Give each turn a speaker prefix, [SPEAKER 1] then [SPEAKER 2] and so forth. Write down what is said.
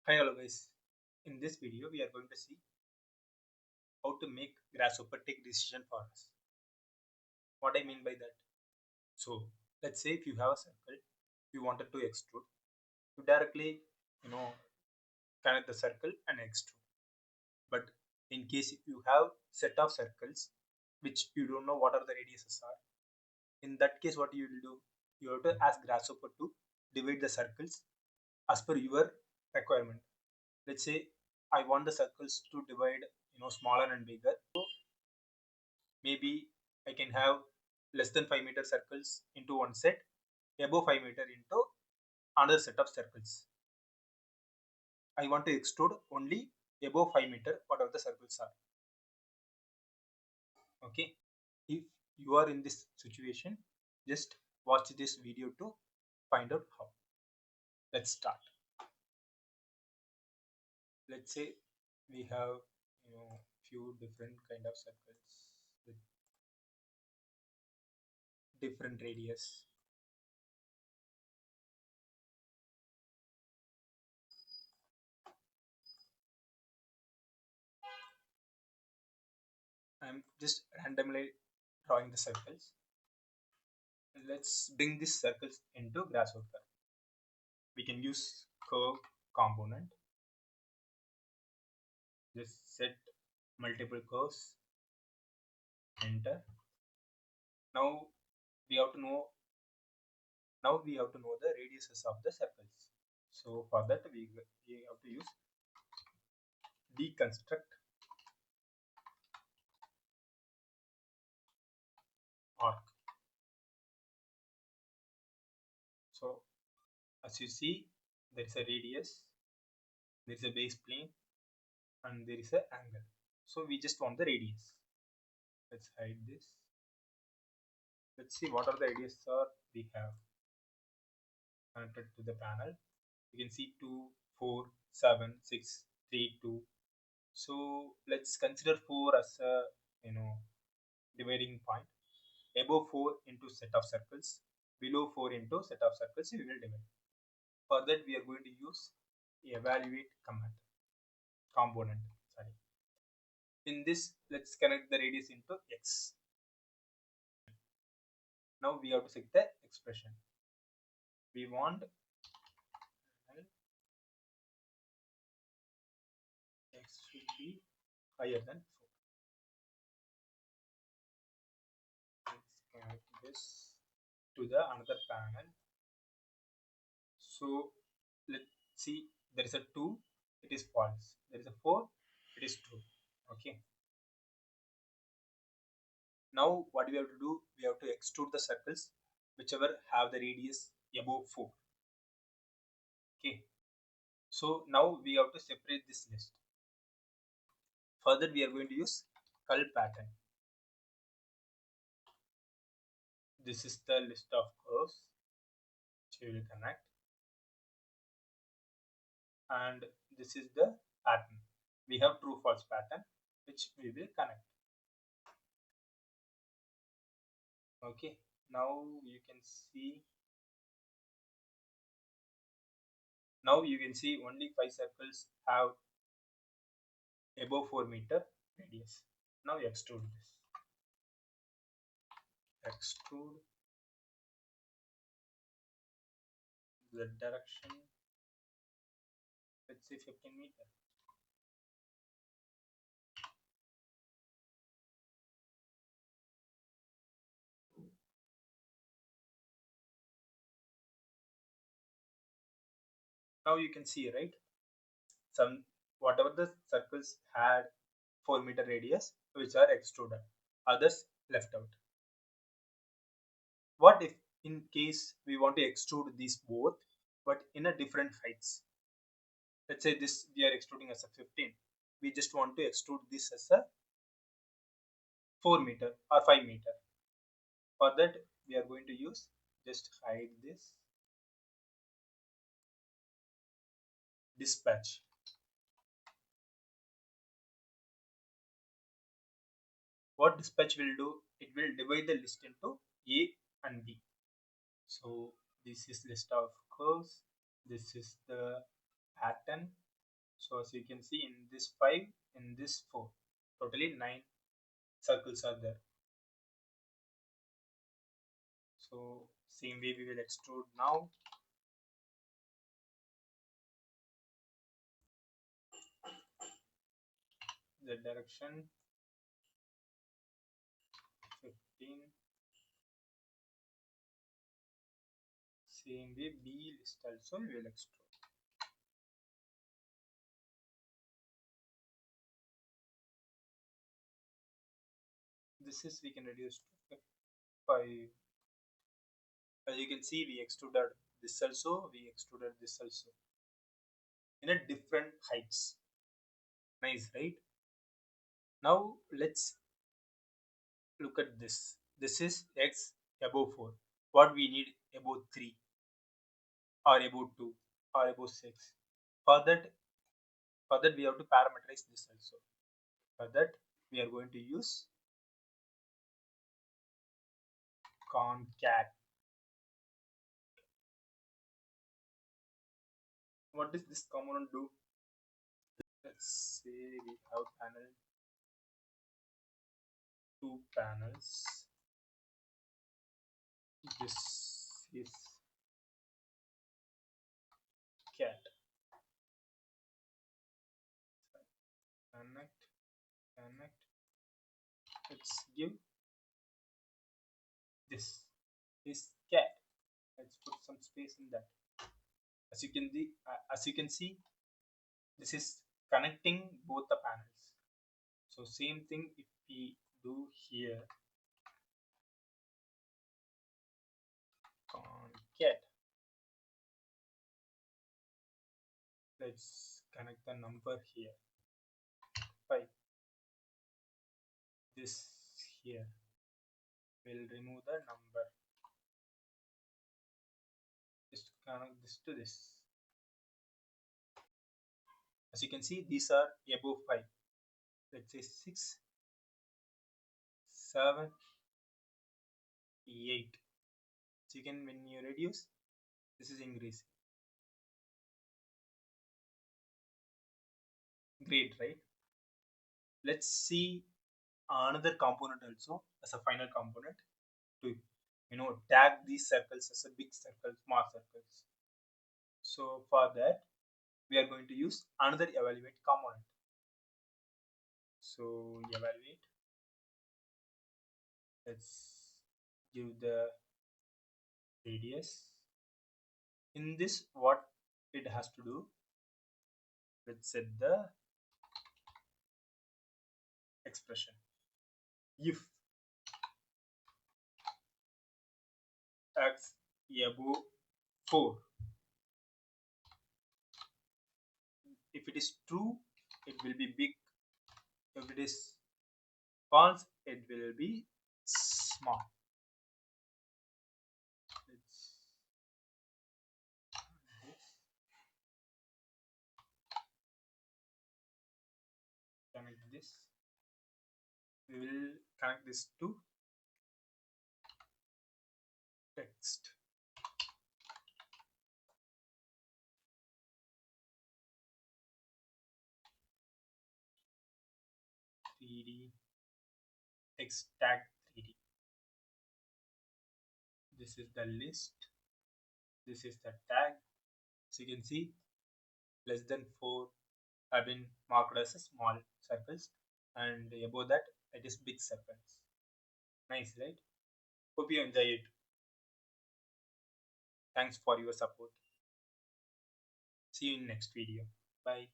[SPEAKER 1] Hi, hello guys. In this video, we are going to see how to make Grasshopper take decision for us. What I mean by that. So let's say if you have a circle, you wanted to extrude, you directly, connect the circle and extrude. But in case if you have set of circles which you don't know what are the radiuses are, in that case, what you will do? You have to ask Grasshopper to divide the circles as per your requirement. Let's say I want the circles to divide, smaller and bigger. So maybe I can have less than 5 meter circles into one set, above 5 meter into another set of circles. I want to extrude only above 5 meter, whatever the circles are. Okay. If you are in this situation, just watch this video to find out how. Let's start. Let's say we have few different kind of circles with different radius. I'm just randomly drawing the circles. Let's bring these circles into Grasshopper. We can use curve component. Just set multiple curves. Enter. Now we have to know. Now we have to know the radiuses of the circles. So for that we have to use deconstruct arc. So as you see, there is a radius, there is a base plane, and there is an angle. So we just want the radius. Let's hide this. Let's see what are the radius we have connected to the panel. You can see 2, 4, 7, 6, 3, 2. So let's consider 4 as a dividing point. Above 4 into set of circles, below 4 into set of circles, we will divide. For that we are going to use evaluate command component. Sorry. In this, let's connect the radius into x. Now we have to set the expression. We want x should be higher than 4. Let's connect this to the another panel. So let's see, there is a 2, it is false. There is a 4, it is true. Okay. Now what we have to do, we have to extrude the circles whichever have the radius above 4. Okay. So now we have to separate this list. Further we are going to use cull pattern. This is the list of curves which we will connect, and this is the pattern. We have true false pattern which we will connect. Okay, now you can see only 5 circles have above 4 meter radius. Now extrude this. Extrude the direction, let's say 15 meter. Now you can see, right, some whatever the circles had 4 meter radius which are extruded, others left out. What if in case we want to extrude these both but in a different heights? Let's say this we are extruding as a 15, we just want to extrude this as a 4 meter or 5 meter. For that we are going to use, just hide this, dispatch. What dispatch will do, it will divide the list into A and B. So this is list of curves, this is the pattern, So as you can see, in this 5, in this 4, totally 9 circles are there. So same way we will extrude now. The direction 15. Same way B list also we will extrude. This is we can reduce to 5. As you can see, we extruded this also, we extruded this also in a different heights. Nice, right? Now let's look at this. This is x above 4. What we need above 3 or above 2 or above 6. For that, we have to parameterize this also. For that, we are going to use concat. What does this component do? Let's say we have panel, 2 panels. This is cat. Connect, connect. Let's give this is cat. Let's put some space in that. As you can see, this is connecting both the panels. So same thing if we do here, concat. Let's connect the number here, 5. This here will remove the number. Just connect this to this. As you can see, these are above 5. Let's say 6, 7, 8. So you can, when you reduce, this is increasing. Great, right? Let's see another component also as a final component to tag these circles as a big circle, small circles. So for that, we are going to use another evaluate component. So evaluate. Let's give the radius. In this, what it has to do, let's set the expression. If x above 4, if it is true, it will be big. If it is false, it will be small. Let's connect this. We will connect this to text. Text tag 3D. This is the list. This is the tag. So you can see less than 4 have been marked as a small circles, and above that it is big circles. Nice, right? Hope you enjoy it. Thanks for your support. See you in next video. Bye.